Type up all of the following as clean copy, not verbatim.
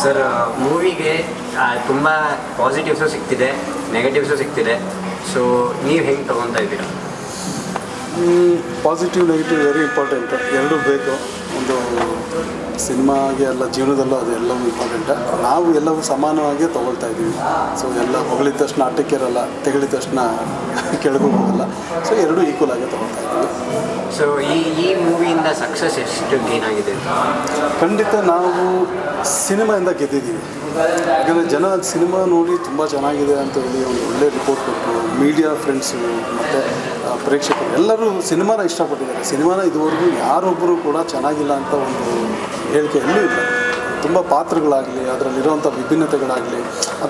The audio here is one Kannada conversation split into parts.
ಸರ್ ಮೂವಿಗೆ ತುಂಬ ಪಾಸಿಟಿವ್ಸು ಸಿಗ್ತಿದೆ, ನೆಗೆಟಿವ್ಸು ಸಿಗ್ತಿದೆ. ಸೊ ನೀವು ಹೆಂಗೆ ತೊಗೊತಾ ಇದ್ದೀರಾ? ಪಾಸಿಟಿವ್ ನೆಗೆಟಿವ್ ವೆರಿ ಇಂಪಾರ್ಟೆಂಟ್, ಎರಡೂ ಬೇಕು. ಒಂದು ಸಿನಿಮಾಗೆ ಎಲ್ಲ ಜೀವನದಲ್ಲೂ ಅದು ಎಲ್ಲವೂ ಇಂಪಾರ್ಟೆಂಟ್. ನಾವು ಎಲ್ಲವೂ ಸಮಾನವಾಗಿ ತೊಗೊಳ್ತಾ ಇದ್ದೀವಿ. ಸೊ ಎಲ್ಲ ಹೊಗಳಿದ ತಕ್ಷಣ ಆಟಕ್ಕೆ ಇರಲ್ಲ, ತೆಗಳಿದ ತಕ್ಷಣ ಕೆಳಗೂ ಹೋಗಲ್ಲ. ಸೊ ಎರಡೂ ಈಕ್ವಲ್ ಆಗಿ ತೊಗೊಳ್ತಾ ಇದ್ದೀವಿ. ಸೊ ಈ ಮೂವಿಯಿಂದ ಸಕ್ಸಸ್ ಎಷ್ಟು ಗೇನ್ ಆಗಿದೆ? ಖಂಡಿತ ನಾವು ಸಿನಿಮಾಯಿಂದ ಗೆದ್ದಿದ್ದೀವಿ. ಯಾಕಂದರೆ ಜನ ಸಿನಿಮಾ ನೋಡಿ ತುಂಬ ಚೆನ್ನಾಗಿದೆ ಅಂತ ಹೇಳಿ ಒಂದು ಒಳ್ಳೆ ರಿಪೋರ್ಟ್ ಕೊಟ್ಟು, ಮೀಡಿಯಾ ಫ್ರೆಂಡ್ಸು ಮತ್ತು ಪ್ರೇಕ್ಷಕರು ಎಲ್ಲರೂ ಸಿನಿಮಾನ ಇಷ್ಟಪಟ್ಟಿದ್ದಾರೆ. ಸಿನಿಮಾನ ಇದುವರೆಗೂ ಯಾರೊಬ್ಬರು ಕೂಡ ಚೆನ್ನಾಗಿಲ್ಲ ಅಂತ ಒಂದು ಹೇಳಿಕೆ ಎಲ್ಲೂ ಇಲ್ಲ. ತುಂಬ ಪಾತ್ರಗಳಾಗಲಿ, ಅದರಲ್ಲಿರುವಂಥ ವಿಭಿನ್ನತೆಗಳಾಗಲಿ,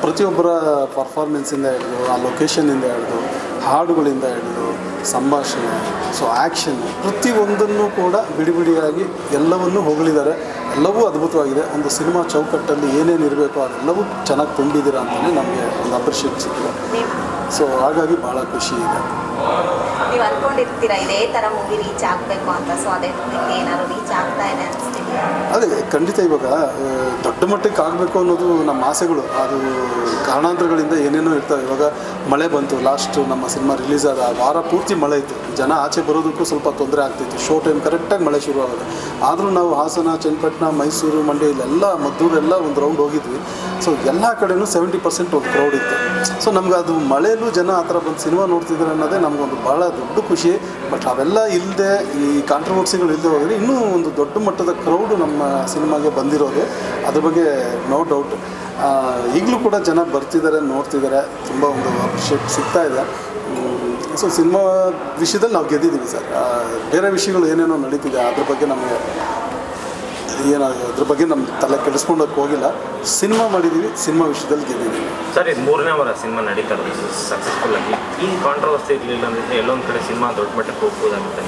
ಪ್ರತಿಯೊಬ್ಬರ ಪರ್ಫಾರ್ಮೆನ್ಸಿಂದ ಹಿಡಿದು, ಆ ಲೊಕೇಶನ್ನಿಂದ ಹಿಡಿದು, ಹಾಡುಗಳಿಂದ ಹಿಡಿದು, ಸಂಭಾಷಣೆ, ಸೊ ಆ್ಯಕ್ಷನ್, ಪ್ರತಿಯೊಂದನ್ನು ಕೂಡ ಬಿಡಿಯಾಗಿ ಎಲ್ಲವನ್ನೂ ಹೊಗಳಿದ್ದಾರೆ. ಎಲ್ಲವೂ ಅದ್ಭುತವಾಗಿದೆ. ಒಂದು ಸಿನಿಮಾ ಚೌಕಟ್ಟಲ್ಲಿ ಏನೇನು ಇರಬೇಕೋ ಅದೆಲ್ಲವೂ ಚೆನ್ನಾಗಿ ತುಂಬಿದ್ದೀರಾ ಅಂತಲೇ ನಮಗೆ ಒಂದು ಅಪ್ರಿಷಿಯೇಟ್ ಸಿಕ್ಕಿದೆ. ಸೊ ಹಾಗಾಗಿ ಭಾಳ ಖುಷಿ ಇದೆ. ನೀವು ಅಂದ್ಕೊಂಡಿರ್ತೀರಾ ಇದೇ ಥರ ಮೂವಿ ರೀಚ್ ಆಗಬೇಕು ಅಂತ? ಸೊ ಅದೇ ಏನಾದ್ರು ರೀಚ್ ಆಗ್ತಾ ಇದೆ ಅನಿಸ್ತಿದೆಯಾ? ಅದೇ ಖಂಡಿತ. ಇವಾಗ ದೊಡ್ಡ ಮಟ್ಟಕ್ಕೆ ಆಗಬೇಕು ಅನ್ನೋದು ನಮ್ಮ ಆಸೆಗಳು. ಅದು ಕಾರಣಾಂತರಗಳಿಂದ ಏನೇನೋ ಇರ್ತವೆ. ಇವಾಗ ಮಳೆ ಬಂತು, ಲಾಸ್ಟ್ ನಮ್ಮ ಸಿನಿಮಾ ರಿಲೀಸ್ ಆದ ವಾರ ಪೂರ್ತಿ ಮಳೆ ಇತ್ತು. ಜನ ಆಚೆ ಬರೋದಕ್ಕೂ ಸ್ವಲ್ಪ ತೊಂದರೆ ಆಗ್ತಿತ್ತು. ಶೋ ಟೈಮ್ ಕರೆಕ್ಟಾಗಿ ಮಳೆ ಶುರು ಆಗೋದು. ಆದರೂ ನಾವು ಹಾಸನ, ಚನ್ನಪಟ್ಟಣ, ಮೈಸೂರು, ಮಂಡ್ಯ ಇಲ್ಲೆಲ್ಲ ಮದ್ದೂರೆಲ್ಲ ಒಂದು ರೌಂಡ್ ಹೋಗಿದ್ವಿ. ಸೊ ಎಲ್ಲ ಕಡೆಯೂ 70% ಒಂದು ಕ್ರೌಡ್ ಇತ್ತು. ಸೊ ನಮ್ಗೆ ಅದು ಮಳೆಯಲ್ಲೂ ಜನ ಆ ಥರ ಬಂದು ಸಿನಿಮಾ ನೋಡ್ತಿದ್ದಾರೆ ಅನ್ನೋದೇ ನಮಗೊಂದು ಭಾಳ ದೊಡ್ಡ ಖುಷಿ. ಬಟ್ ಅವೆಲ್ಲ ಇಲ್ಲದೆ, ಈ ಕಾಂಟ್ರವರ್ಸಿಗಳು ಇಲ್ಲದೆ ಹೋದರೆ ಇನ್ನೂ ಒಂದು ದೊಡ್ಡ ಮಟ್ಟದ ಕ್ರೌಡು ನಮ್ಮ ಸಿನಿಮಾಗೆ ಬಂದಿರೋದು, ಅದ್ರ ಬಗ್ಗೆ ನೋ ಡೌಟ್. ಈಗಲೂ ಕೂಡ ಜನ ಬರ್ತಿದ್ದಾರೆ, ನೋಡ್ತಿದ್ದಾರೆ. ತುಂಬ ಒಂದು ಅಪ್ರಿಷಿಯೇಟ್ ಸಿಗ್ತಾ ಇದೆ. ಸೊ ಸಿನಿಮಾ ವಿಷಯದಲ್ಲಿ ನಾವು ಗೆದ್ದಿದ್ದೀವಿ ಸರ್. ಬೇರೆ ವಿಷಯಗಳು ಏನೇನೋ ನಡೀತಿದೆ ಅದ್ರ ಬಗ್ಗೆ ನಮಗೆ ಅದ್ರ ಬಗ್ಗೆ ನಮ್ಮ ತಲೆ ಕೆಡಿಸ್ಕೊಂಡೋಕೆ ಹೋಗಿಲ್ಲ. ಸಿನಿಮಾ ಮಾಡಿದ್ದೀವಿ, ಸಿನಿಮಾ ವಿಷಯದಲ್ಲಿ ಗೆದ್ದಿದ್ದೀವಿ ಸರ್. ಇದು 3ನೇ ವಾರ ಸಿನಿಮಾ ನಡೀತಾ ಇರೋದು ಸಕ್ಸಸ್ಫುಲ್ ಆಗಿ. ಈ ಕಾಂಟ್ರವರ್ಸಿ ಇರಲಿಲ್ಲ ಅಂದರೆ ಎಲ್ಲೊಂದು ಕಡೆ ಸಿನಿಮಾ ದೊಡ್ಡ ಮಟ್ಟಕ್ಕೆ ಹೋಗ್ಬೋದಾಗುತ್ತೆ.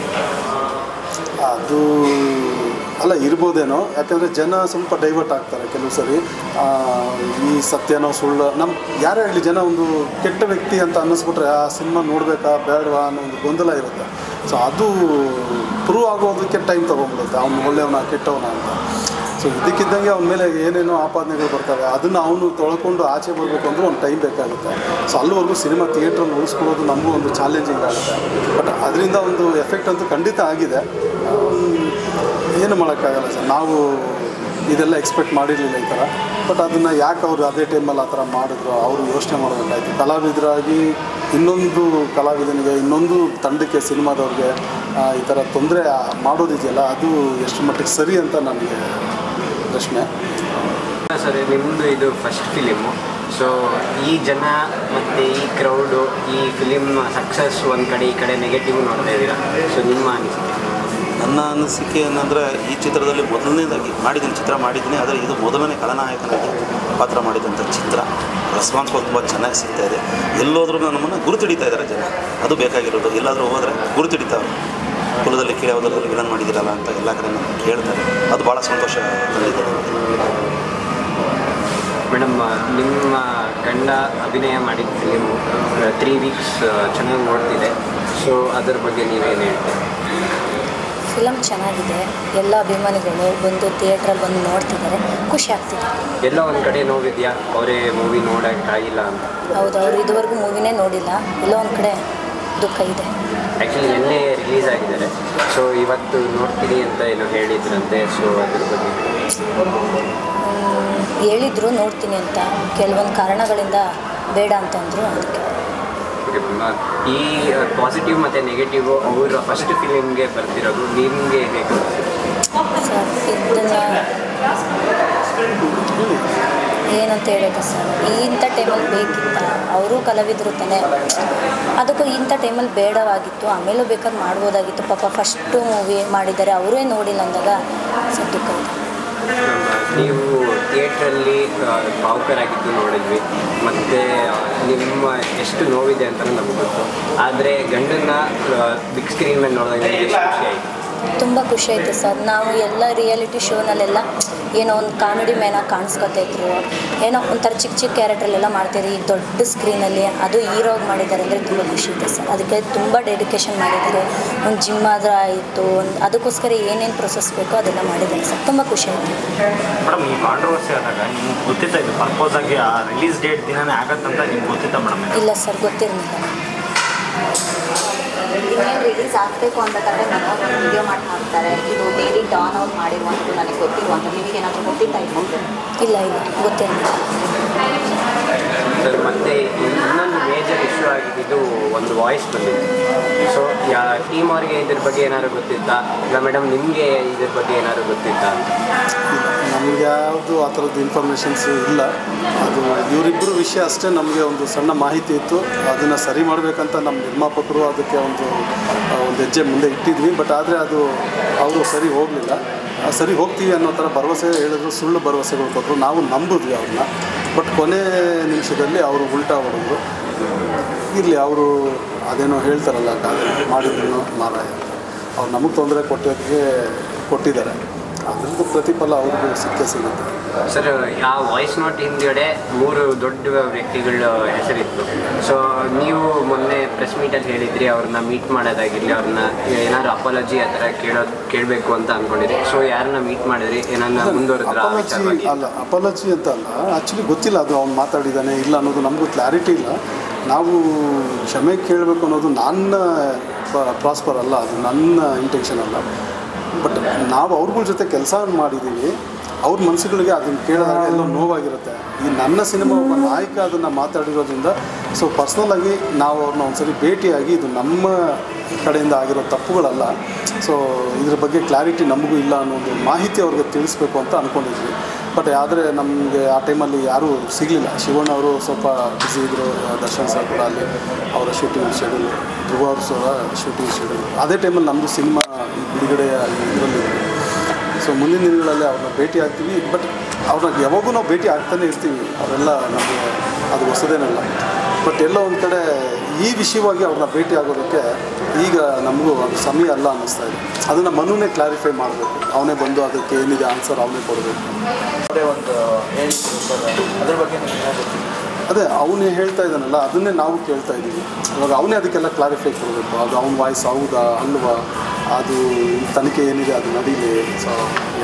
ಅದು ಅಲ್ಲ, ಇರ್ಬೋದೇನೋ. ಯಾಕಂದರೆ ಜನ ಸ್ವಲ್ಪ ಡೈವರ್ಟ್ ಆಗ್ತಾರೆ ಕೆಲವು ಸರಿ. ಈ ಸತ್ಯನೋ ಸುಳ್ಳು, ನಮ್ಮ ಯಾರೇ ಆಗಲಿ ಜನ ಒಂದು ಕೆಟ್ಟ ವ್ಯಕ್ತಿ ಅಂತ ಅನ್ನಿಸ್ಬಿಟ್ರೆ ಆ ಸಿನಿಮಾ ನೋಡಬೇಕಾ ಬೇಡವಾ ಅನ್ನೋ ಒಂದು ಗೊಂದಲ ಇರುತ್ತೆ. ಸೊ ಅದು ಪ್ರೂವ್ ಆಗೋದಕ್ಕೆ ಟೈಮ್ ತೊಗೊಂಡ್ಬಿಡುತ್ತೆ, ಅವ್ನು ಒಳ್ಳೆಯವನ ಕೆಟ್ಟವನ ಅಂತ. ಸೊ ಇದಕ್ಕಿದ್ದಂಗೆ ಅವನ ಮೇಲೆ ಏನೇನೋ ಆಪಾದನೆಗಳು ಬರ್ತವೆ. ಅದನ್ನು ಅವನು ತೊಳ್ಕೊಂಡು ಆಚೆ ಬರಬೇಕು ಅಂದರೆ ಒಂದು ಟೈಮ್ ಬೇಕಾಗುತ್ತೆ. ಸೊ ಅಲ್ಲಿವರೆಗೂ ಸಿನಿಮಾ ಥಿಯೇಟ್ರಲ್ಲಿ ಉಳಿಸ್ಕೊಳ್ಳೋದು ನಮಗೂ ಒಂದು ಚಾಲೆಂಜಿಂಗ್ ಆಗುತ್ತೆ. ಬಟ್ ಅದರಿಂದ ಒಂದು ಎಫೆಕ್ಟ್ ಅಂತೂ ಖಂಡಿತ ಆಗಿದೆ. ಏನು ಮಾಡೋಕ್ಕಾಗಲ್ಲ ಸರ್. ನಾವು ಇದೆಲ್ಲ ಎಕ್ಸ್ಪೆಕ್ಟ್ ಮಾಡಿರಲಿಲ್ಲ ಈ ಥರ. ಬಟ್ ಅದನ್ನು ಯಾಕೆ ಅವರು ಅದೇ ಟೈಮಲ್ಲಿ ಆ ಥರ ಮಾಡಿದ್ರು, ಅವರು ಯೋಚನೆ ಮಾಡಬೇಕಾಯ್ತು. ಕಲಾವಿದರಾಗಿ ಇನ್ನೊಂದು ಕಲಾವಿದನಿಗೆ, ಇನ್ನೊಂದು ತಂಡಕ್ಕೆ, ಸಿನಿಮಾದವ್ರಿಗೆ ಈ ಥರ ತೊಂದರೆ ಮಾಡೋದಿದೆಯಲ್ಲ, ಅದು ಎಷ್ಟು ಮಟ್ಟಿಗೆ ಸರಿ ಅಂತ ನನಗೆ ಪ್ರಶ್ನೆ. ಸರ್ ನಿಮ್ಮದು ಇದು ಫಸ್ಟ್ ಫಿಲಿಮು. ಸೊ ಈ ಜನ ಮತ್ತು ಈ ಕ್ರೌಡು, ಈ ಫಿಲಿಮ್ ಸಕ್ಸಸ್ ಒಂದು ಕಡೆ, ಈ ಕಡೆ ನೆಗೆಟಿವ್ ನೋಡ್ತಾ ಇದ್ದೀರಾ. ಸೊ ನಿಮ್ಮ ಅನಿಸಿಕೆ? ನನ್ನ ಅನಿಸಿಕೆ ಏನಂದರೆ, ಈ ಚಿತ್ರದಲ್ಲಿ ಮೊದಲನೇದಾಗಿ ಚಿತ್ರ ಮಾಡಿದ್ದೀನಿ. ಆದರೆ ಇದು ಮೊದಲನೇ ಖಳನಾಯಕನಾಗಿ ಪಾತ್ರ ಮಾಡಿದಂಥ ಚಿತ್ರ. ರೆಸ್ಪಾನ್ಸ್ಗಳು ತುಂಬ ಚೆನ್ನಾಗಿ ಸಿಗ್ತಾ ಇದೆ. ಎಲ್ಲೋದ್ರೂ ನಮ್ಮನ್ನು ಗುರುತಿಡಿತಾ ಇದ್ದಾರೆ ಜನ. ಅದು ಬೇಕಾಗಿರೋದು. ಎಲ್ಲಾದರೂ ಹೋದರೆ ಗುರುತಿಡಿತಾವೆ. ಕುಲದಲ್ಲಿ ಕೀಳಾವದಲ್ಲಿ ವಿಲನ್ ಮಾಡಿದ್ದೀರಲ್ಲ ಅಂತ ಎಲ್ಲ ಕಡೆ ನಮ್ಗೆ ಕೇಳ್ತಾರೆ. ಅದು ಭಾಳ ಸಂತೋಷ ತಂದಿದೆ. ಮೇಡಮ್, ನಿಮ್ಮ ಗಂಡ ಅಭಿನಯ ಮಾಡಿದ ಫಿಲಿಮು 3 ವೀಕ್ಸ್ ಚೆನ್ನಾಗಿ ನೋಡ್ತಿದೆ. ಸೊ ಅದರ ಬಗ್ಗೆ ನೀವೇನು ಹೇಳ್ತೀರಿ? ಫಿಲಮ್ ಚೆನ್ನಾಗಿದೆ. ಎಲ್ಲ ಅಭಿಮಾನಿಗಳು ಬಂದು ಥಿಯೇಟ್ರಲ್ಲಿ ಬಂದು ನೋಡ್ತಿದ್ದಾರೆ. ಖುಷಿ ಆಗ್ತಿದೆ. ಎಲ್ಲ ಒಂದು ಕಡೆ ನೋವಿದೆಯಾ, ಅವರೇ ಮೂವಿ ನೋಡೋಕ್ಕಾಗಿಲ್ಲ ಅಂತ? ಹೌದು, ಅವರು ಇದುವರೆಗೂ ಮೂವಿನೇ ನೋಡಿಲ್ಲ. ಎಲ್ಲೋ ಒಂದು ಕಡೆ ದುಃಖ ಇದೆ. ಆ್ಯಕ್ಚುಲಿ ನಿನ್ನೆ ರಿಲೀಸ್ ಆಗಿದ್ದಾರೆ. ಸೊ ಇವತ್ತು ನೋಡ್ತೀನಿ ಅಂತ ಏನೋ ಹೇಳಿದ್ರಂತೆ. ಸೊ ಅದ್ರ ಬಗ್ಗೆ ಹೇಳಿದ್ರು ನೋಡ್ತೀನಿ ಅಂತ. ಕೆಲವೊಂದು ಕಾರಣಗಳಿಂದ ಬೇಡ ಅಂತಂದರು. ಅದಕ್ಕೆ ಈ ಪಾಸಿಟಿವ್ ಮತ್ತು ನೆಗೆಟಿವ್ ಅವರ ಫಸ್ಟ್ ಫಿಲಿಮ್ಗೆ ಬರ್ತಿರೋದು ನಿಮಗೆ ಹೇಗೆ ಸರ್? ಇದನ್ನು ಏನಂತ ಹೇಳೋದು ಸರ್, ಇಂಥ ಟೈಮಲ್ಲಿ ಬೇಕಿತ್ತ? ಅವರು ಕಲಾವಿದರು ತಾನೆ, ಅದಕ್ಕೂ ಇಂಥ ಟೈಮಲ್ಲಿ ಬೇಡವಾಗಿತ್ತು. ಆಮೇಲೂ ಬೇಕಾದ್ರೆ ಮಾಡ್ಬೋದಾಗಿತ್ತು. ಪಾಪ ಫಸ್ಟು ಮೂವಿ ಮಾಡಿದ್ದಾರೆ, ಅವರೇ ನೋಡಿಲ್ಲ ಅಂದಾಗ ಸರ್ ದುಃಖ ಇದೆ. ನೀವು ಥಿಯೇಟ್ರಲ್ಲಿ ಭಾವುಕರಾಗಿದ್ದು ನೋಡಿದ್ವಿ, ಮತ್ತು ನಿಮ್ಮ ಎಷ್ಟು ನೋವಿದೆ ಅಂತ ನಮಗೆ ಗೊತ್ತು. ಆದರೆ ಗಂಡನ್ನ ಬಿಗ್ ಸ್ಕ್ರೀನ್ ಮೇಲೆ ನೋಡಿದಾಗ ಎಷ್ಟು ಖುಷಿ ಆಯಿತು? ತುಂಬ ಖುಷಿ ಆಯಿತು ಸರ್. ನಾವು ಎಲ್ಲ ರಿಯಾಲಿಟಿ ಶೋನಲ್ಲೆಲ್ಲ ಏನೋ ಒಂದು ಕಾಮಿಡಿ ಮ್ಯಾನಾಗಿ ಕಾಣಿಸ್ಕೊತಾ ಇದ್ರು, ಏನೋ ಒಂಥರ ಚಿಕ್ಕ ಚಿಕ್ಕ ಕ್ಯಾರೆಕ್ಟ್ರಲ್ಲೆಲ್ಲ ಮಾಡ್ತಿದ್ರು. ಈಗ ದೊಡ್ಡ ಸ್ಕ್ರೀನಲ್ಲಿ ಅದು ಹೀರೋಗಿ ಮಾಡಿದ್ದಾರೆ ಅಂದರೆ ತುಂಬ ಖುಷಿ ಇದೆ ಸರ್. ಅದಕ್ಕೆ ತುಂಬ ಡೆಡಿಕೇಶನ್ ಮಾಡಿದ್ದಾರೆ. ಒಂದು ಜಿಮ್ ಆದ್ರೆ ಆಯಿತು, ಅದಕ್ಕೋಸ್ಕರ ಏನೇನು ಪ್ರೊಸೆಸ್ ಬೇಕೋ ಅದೆಲ್ಲ ಮಾಡಿದ್ದಾರೆ ಸರ್. ತುಂಬ ಖುಷಿ ಆಯಿತು. ಮೇಡಮ್, ಈ ಕಾಂಟ್ರವರ್ಸಿ ಆದಾಗ ನಿಮ್ಗೆ ಗೊತ್ತಿತ್ತಾ ಇದು ಪರ್ಪೋಸ್ ಆಗಿ ಆ ರಿಲೀಸ್ ಡೇಟ್ ದಿನನೇ ಆಗತ್ತಂತ ನಿಮ್ಗೆ ಗೊತ್ತಿತ್ತಾ ಮೇಡಮ್? ಇಲ್ಲ ಸರ್, ಗೊತ್ತಿರಲಿಲ್ಲ. ಇನ್ನೇನು ರಿಲೀಸ್ ಆಗಬೇಕು ಅಂತ ಕಡೆ ಮನೋರು ಒಂದು ವಿಡಿಯೋ ಮಾಡಿ ಹಾಕ್ತಾರೆ. ಇದು ಡೈಲಿ ಡಾನ್ ಅವ್ರು ಮಾಡಿರುವಂಥದ್ದು ನನಗೆ ಗೊತ್ತಿರುವಂಥದ್ದು. ನಿಮಗೆ ಏನಾದರೂ ಗೊತ್ತಿತ್ತಾ ಇತ್ತು? ಇಲ್ಲ ಗೊತ್ತಿರಲಿಲ್ಲ. ಮತ್ತು ಇನ್ನೊಂದು ಮೇಜರ್ ಇಶ್ಯೂ ಆಗಿದ್ದು ಒಂದು ವಾಯ್ಸ್ ಬಂದಿತ್ತು. ಸೊ ಟೀಮ್ ಅವ್ರಿಗೆ ಇದ್ರ ಬಗ್ಗೆ ಏನಾದ್ರು ಗೊತ್ತಿತ್ತಾ? ಇಲ್ಲ ಮೇಡಮ್, ನಿಮಗೆ ಇದ್ರ ಬಗ್ಗೆ ಏನಾದ್ರು ಗೊತ್ತಿತ್ತಾ? ನಮಗೆ ಯಾವುದು ಆ ಥರದ್ದು ಇನ್ಫಾರ್ಮೇಷನ್ಸು ಇಲ್ಲ. ಅದು ಇವರಿಬ್ಬರು ವಿಷಯ ಅಷ್ಟೇ ನಮಗೆ ಒಂದು ಸಣ್ಣ ಮಾಹಿತಿ ಇತ್ತು. ಅದನ್ನು ಸರಿ ಮಾಡಬೇಕಂತ ನಮ್ಮ ನಿರ್ಮಾಪಕರು ಅದಕ್ಕೆ ಒಂದು ಹೆಜ್ಜೆ ಮುಂದೆ ಇಟ್ಟಿದ್ವಿ. ಬಟ್ ಆದರೆ ಅದು ಅವರು ಸರಿ ಹೋಗಲಿಲ್ಲ. ಸರಿ ಹೋಗ್ತೀವಿ ಅನ್ನೋ ಥರ ಭರವಸೆ ಹೇಳಿದ್ರು, ಸುಳ್ಳು ಭರವಸೆಗಳು ಕೊಟ್ಟರು. ನಾವು ನಂಬಿದ್ವಿ ಅವ್ರನ್ನ. ಬಟ್ ಕೊನೆ ನಿಮಿಷದಲ್ಲಿ ಅವರು ಉಲ್ಟಾ ಹೊಡೆದ್ರು. ಇರಲಿ, ಅವರು ಅದೇನೋ ಹೇಳ್ತಾರಲ್ಲ, ಮಾಡಿದ್ರು ಮಾರಾಯ, ಅವ್ರು ನಮಗೆ ತೊಂದರೆ ಕೊಟ್ಟಿದ್ದಾರೆ. ಅದರದ್ದು ಪ್ರತಿಫಲ ಅವ್ರಿಗೂ ಸಿಕ್ಕೇ ಸಿಗುತ್ತೆ. ಸರ್, ಆ ವಾಯ್ಸ್ ನೋಟ್ ಹಿಂದ್ಗಡೆ 3 ದೊಡ್ಡ ವ್ಯಕ್ತಿಗಳ ಹೆಸರಿತ್ತು. ಸೊ ನೀವು ಮೊನ್ನೆ ಪ್ರೆಸ್ ಮೀಟಲ್ಲಿ ಹೇಳಿದ್ರಿ ಅವ್ರನ್ನ ಮೀಟ್ ಮಾಡೋದಾಗಿರಲಿ, ಅವ್ರನ್ನ ಏನಾದ್ರು ಅಪಾಲಜಿ ಆ ಥರ ಕೇಳಬೇಕು ಅಂತ ಅಂದ್ಕೊಂಡಿದ್ರಿ. ಸೊ ಯಾರನ್ನ ಮೀಟ್ ಮಾಡಿದ್ರಿ? ಏನನ್ನ ಮುಂದುವರೆದ್ರ? ಅಪಾಲಜಿ ಅಂತ ಅಲ್ಲ, ಆ್ಯಕ್ಚುಲಿ ಗೊತ್ತಿಲ್ಲ ಅದು ಅವ್ನು ಮಾತಾಡಿದ್ದಾನೆ ಇಲ್ಲ ಅನ್ನೋದು ನಮಗೂ ಕ್ಲಾರಿಟಿ ಇಲ್ಲ. ನಾವು ಕ್ಷಮೆ ಕೇಳಬೇಕು ಅನ್ನೋದು ನನ್ನ ಪ್ರಾಸ್ಪರ್ ಅಲ್ಲ, ಅದು ನನ್ನ ಇಂಟೆನ್ಷನ್ ಅಲ್ಲ. ಬಟ್ ನಾವು ಅವ್ರಗಳ ಜೊತೆ ಕೆಲಸ ಮಾಡಿದ್ದೀವಿ. ಅವ್ರ ಮನಸ್ಸುಗಳಿಗೆ ಅದನ್ನು ಕೇಳಿದಾಗ ಎಲ್ಲೋ ನೋವಾಗಿರುತ್ತೆ. ಈ ನನ್ನ ಸಿನಿಮಾ ಒಬ್ಬ ನಾಯಕ ಅದನ್ನು ಮಾತಾಡಿರೋದ್ರಿಂದ ಸೊ ಪರ್ಸ್ನಲಾಗಿ ನಾವು ಅವ್ರನ್ನ ಒಂದ್ಸರಿ ಭೇಟಿಯಾಗಿ ಇದು ನಮ್ಮ ಕಡೆಯಿಂದ ಆಗಿರೋ ತಪ್ಪುಗಳಲ್ಲ, ಸೊ ಇದ್ರ ಬಗ್ಗೆ ಕ್ಲಾರಿಟಿ ನಮಗೂ ಇಲ್ಲ ಅನ್ನೋ ಒಂದು ಮಾಹಿತಿ ಅವ್ರಿಗೆ ತಿಳಿಸ್ಬೇಕು ಅಂತ ಅಂದ್ಕೊಂಡಿದ್ವಿ. ಬಟ್ ಆದರೆ ನಮಗೆ ಆ ಟೈಮಲ್ಲಿ ಯಾರೂ ಸಿಗಲಿಲ್ಲ. ಶಿವಣ್ಣ ಅವರು ಸ್ವಲ್ಪ ಬ್ಯುಸಿ ಇದ್ದರು, ದರ್ಶನ್ ಸರ್ ಕೂಡ ಅಲ್ಲಿ ಅವರ ಶೂಟಿಂಗ್ ಶೆಡ್ಯೂಲ್, ಧ್ರುವ ಅವರು ಸಹ ಶೂಟಿಂಗ್ ಶೆಡ್ಯೂಲ್. ಅದೇ ಟೈಮಲ್ಲಿ ನಮ್ಮದು ಸಿನಿಮಾ ಬಿಡುಗಡೆಯ ಇದರಲ್ಲಿ. ಸೊ ಮುಂದಿನ ದಿನಗಳಲ್ಲಿ ಅವ್ರನ್ನ ಭೇಟಿ ಆಗ್ತೀವಿ. ಬಟ್ ಅವ್ರನ್ನ ಯಾವಾಗೂ ನಾವು ಭೇಟಿ ಆಗ್ತಾನೆ ಇರ್ತೀವಿ. ಅವರೆಲ್ಲ ನಮಗೆ ಅದು ಹೊಸದೇನಲ್ಲ. ಬಟ್ ಎಲ್ಲೋ ಒಂದು ಕಡೆ ಈ ವಿಷಯವಾಗಿ ಅವ್ರನ್ನ ಭೇಟಿ ಆಗೋದಕ್ಕೆ ಈಗ ನಮಗೂ ಅದು ಸಮಯ ಅಲ್ಲ ಅನ್ನಿಸ್ತಾ ಇದೆ. ಅದನ್ನು ಮನುನೇ ಕ್ಲಾರಿಫೈ ಮಾಡಬೇಕು. ಅವನೇ ಬಂದು ಅದಕ್ಕೆ ಏನಿದೆ ಆನ್ಸರ್ ಅವನೇ ಕೊಡಬೇಕು. ಅದೇ ಅವನೇ ಹೇಳ್ತಾ ಇದ್ದಾನಲ್ಲ, ಅದನ್ನೇ ನಾವು ಕೇಳ್ತಾ ಇದ್ದೀವಿ. ಇವಾಗ ಅವನೇ ಅದಕ್ಕೆಲ್ಲ ಕ್ಲಾರಿಫೈ ಕೊಡಬೇಕು. ಅದು ಅವ್ನ ವಾಯ್ಸ್ ಹೌದಾ ಅಲ್ವಾ, ಅದು ತನಿಖೆ ಏನಿದೆ ಅದು ನಡೀಲಿ. ಸೊ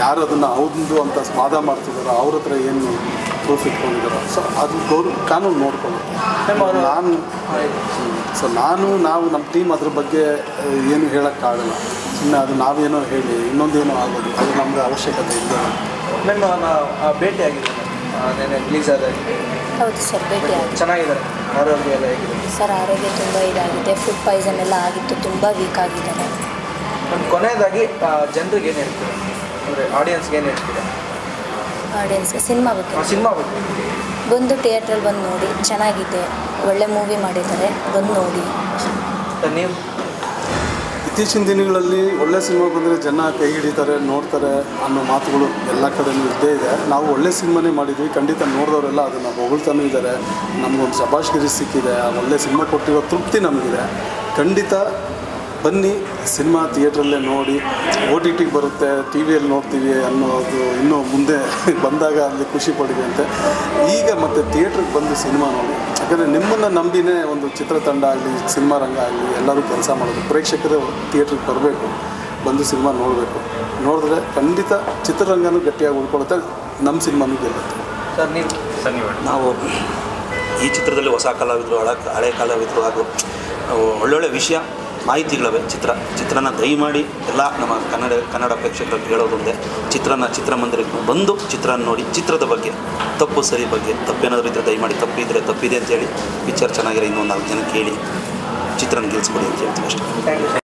ಯಾರು ಅದನ್ನು ಹೌದು ಅಂತ ವಾದ ಮಾಡ್ತಿದ್ದಾರೋ ಅವ್ರ ಹತ್ರ ಏನು ಪ್ರೂಫ್ ಇಟ್ಕೊಂಡಿದ್ದಾರೋ ಸೊ ಅದು ಕಾನೂನು ನೋಡ್ಕೊಳ್ಳುತ್ತೆ. ನಾವು ನಮ್ಮ ಟೀಮ್ ಅದ್ರ ಬಗ್ಗೆ ಏನು ಹೇಳೋಕ್ಕಾಗಲ್ಲ. ಸುಮ್ಮನೆ ಅದು ನಾವೇನೋ ಹೇಳಿ ಇನ್ನೊಂದೇನೋ ಆಗೋದು, ಅದು ನಮಗೆ ಅವಶ್ಯಕತೆ ಇಲ್ಲ. ಭೇಟಿ ಆಗಿದೆ ನೆನೆ ರಿಲೀಸ್ ಆದಾಗಿ. ಹೌದು ಸರ್, ಭೇಟಿ ಆಗಿದೆ. ಚೆನ್ನಾಗಿದ್ದಾರೆ. ಆರೋಗ್ಯ ಎಲ್ಲ ಹೇಗಿದೆ ಸರ್? ಆರೋಗ್ಯ ತುಂಬ ಇದಾಗಿದೆ. ಫುಡ್ ಪಾಯ್ಸನ್ ಎಲ್ಲ ಆಗಿತ್ತು, ತುಂಬ ವೀಕ್ ಆಗಿದ್ದಾರೆ. ಕೊನೆಯದಾಗಿ ಜನರಿಗೆ ಏನು ಹೇಳ್ತೀರಾ, ಅಂದರೆ ಆಡಿಯನ್ಸ್ಗೆ ಏನು ಹೇಳ್ತೀರಾ? ಆಡಿಯನ್ಸ್ಗೆ ಸಿನಿಮಾ ಬಗ್ಗೆ ಬಂದು ಥಿಯೇಟ್ರಲ್ಲಿ ಬಂದು ನೋಡಿ, ಚೆನ್ನಾಗಿದೆ, ಒಳ್ಳೆ ಮೂವಿ ಮಾಡಿದ್ದಾರೆ, ಬಂದು ನೋಡಿ. ನೀವು ಇತ್ತೀಚಿನ ದಿನಗಳಲ್ಲಿ ಒಳ್ಳೆ ಸಿನಿಮಾ ಬಂದರೆ ಜನ ಕೈ ಹಿಡಿತಾರೆ, ನೋಡ್ತಾರೆ ಅನ್ನೋ ಮಾತುಗಳು ಎಲ್ಲ ಕಡೆಯೂ ಇದ್ದೇ ಇದೆ. ನಾವು ಒಳ್ಳೆ ಸಿನಿಮಾನೇ ಮಾಡಿದ್ವಿ. ಖಂಡಿತ ನೋಡಿದವರೆಲ್ಲ ಅದನ್ನು ಹೊಗಳ್ತಾನೂ ಇದ್ದಾರೆ. ನಮಗೊಂದು ಶಬಾಷ್ಗಿರಿ ಸಿಕ್ಕಿದೆ. ಒಳ್ಳೆ ಸಿನಿಮಾ ಕೊಟ್ಟಿರೋ ತೃಪ್ತಿ ನಮಗಿದೆ. ಖಂಡಿತ ಬನ್ನಿ, ಸಿನಿಮಾ ಥಿಯೇಟ್ರಲ್ಲೇ ನೋಡಿ. OTT ಬರುತ್ತೆ, ಟಿ ವಿಯಲ್ಲಿ ನೋಡ್ತೀವಿ ಅನ್ನೋದು ಇನ್ನೂ ಮುಂದೆ ಬಂದಾಗ ಅಲ್ಲಿ ಖುಷಿ ಪಡಿದೆ ಅಂತೆ. ಈಗ ಮತ್ತು ಥಿಯೇಟ್ರಿಗೆ ಬಂದು ಸಿನಿಮಾ ನೋಡಿ. ಯಾಕಂದರೆ ನಿಮ್ಮನ್ನು ನಂಬಿನೇ ಒಂದು ಚಿತ್ರತಂಡ ಆಗಲಿ, ಸಿನಿಮಾ ರಂಗ ಆಗಲಿ ಎಲ್ಲರೂ ಕೆಲಸ ಮಾಡೋದು. ಪ್ರೇಕ್ಷಕರು ಥಿಯೇಟ್ರಿಗೆ ಬರಬೇಕು, ಬಂದು ಸಿನಿಮಾ ನೋಡಬೇಕು. ನೋಡಿದ್ರೆ ಖಂಡಿತ ಚಿತ್ರರಂಗನೂ ಗಟ್ಟಿಯಾಗಿ ಉಳ್ಕೊಳುತ್ತೆ, ನಮ್ಮ ಸಿನಿಮಾನೂ ಗೆಲ್ಲುತ್ತೆ. ಸರ್ ನಾವು ಈ ಚಿತ್ರದಲ್ಲಿ ಹೊಸ ಕಲಾವಿದರು, ಹಳೆ ಕಲಾವಿದರು ಹಾಗೂ ಒಳ್ಳೊಳ್ಳೆ ವಿಷಯ ಮಾಹಿತಿಗಳಿವೆ. ಚಿತ್ರನ ದಯಮಾಡಿ ಎಲ್ಲ ನಮ್ಮ ಕನ್ನಡ ಪ್ರೇಕ್ಷಕರಿಗೆ ಹೇಳೋದೊಂದೇ, ಚಿತ್ರಮಂದಿರಕ್ಕೆ ಬಂದು ಚಿತ್ರನ ನೋಡಿ, ಚಿತ್ರದ ಬಗ್ಗೆ ತಪ್ಪು ಸರಿ ಬಗ್ಗೆ ತಪ್ಪೇನಾದರೂ ಇದ್ದರೆ ದಯಮಾಡಿ ತಪ್ಪಿದೆ ಅಂತೇಳಿ ಪಿಕ್ಚರ್ ಚೆನ್ನಾಗಿರೋ ಇನ್ನೊಂದು 4 ಜನ ಕೇಳಿ ಚಿತ್ರನ ಗೆಲ್ಲಿಸ್ಕೊಡಿ ಅಂತ ಹೇಳ್ತೀವಿ ಅಷ್ಟೇ.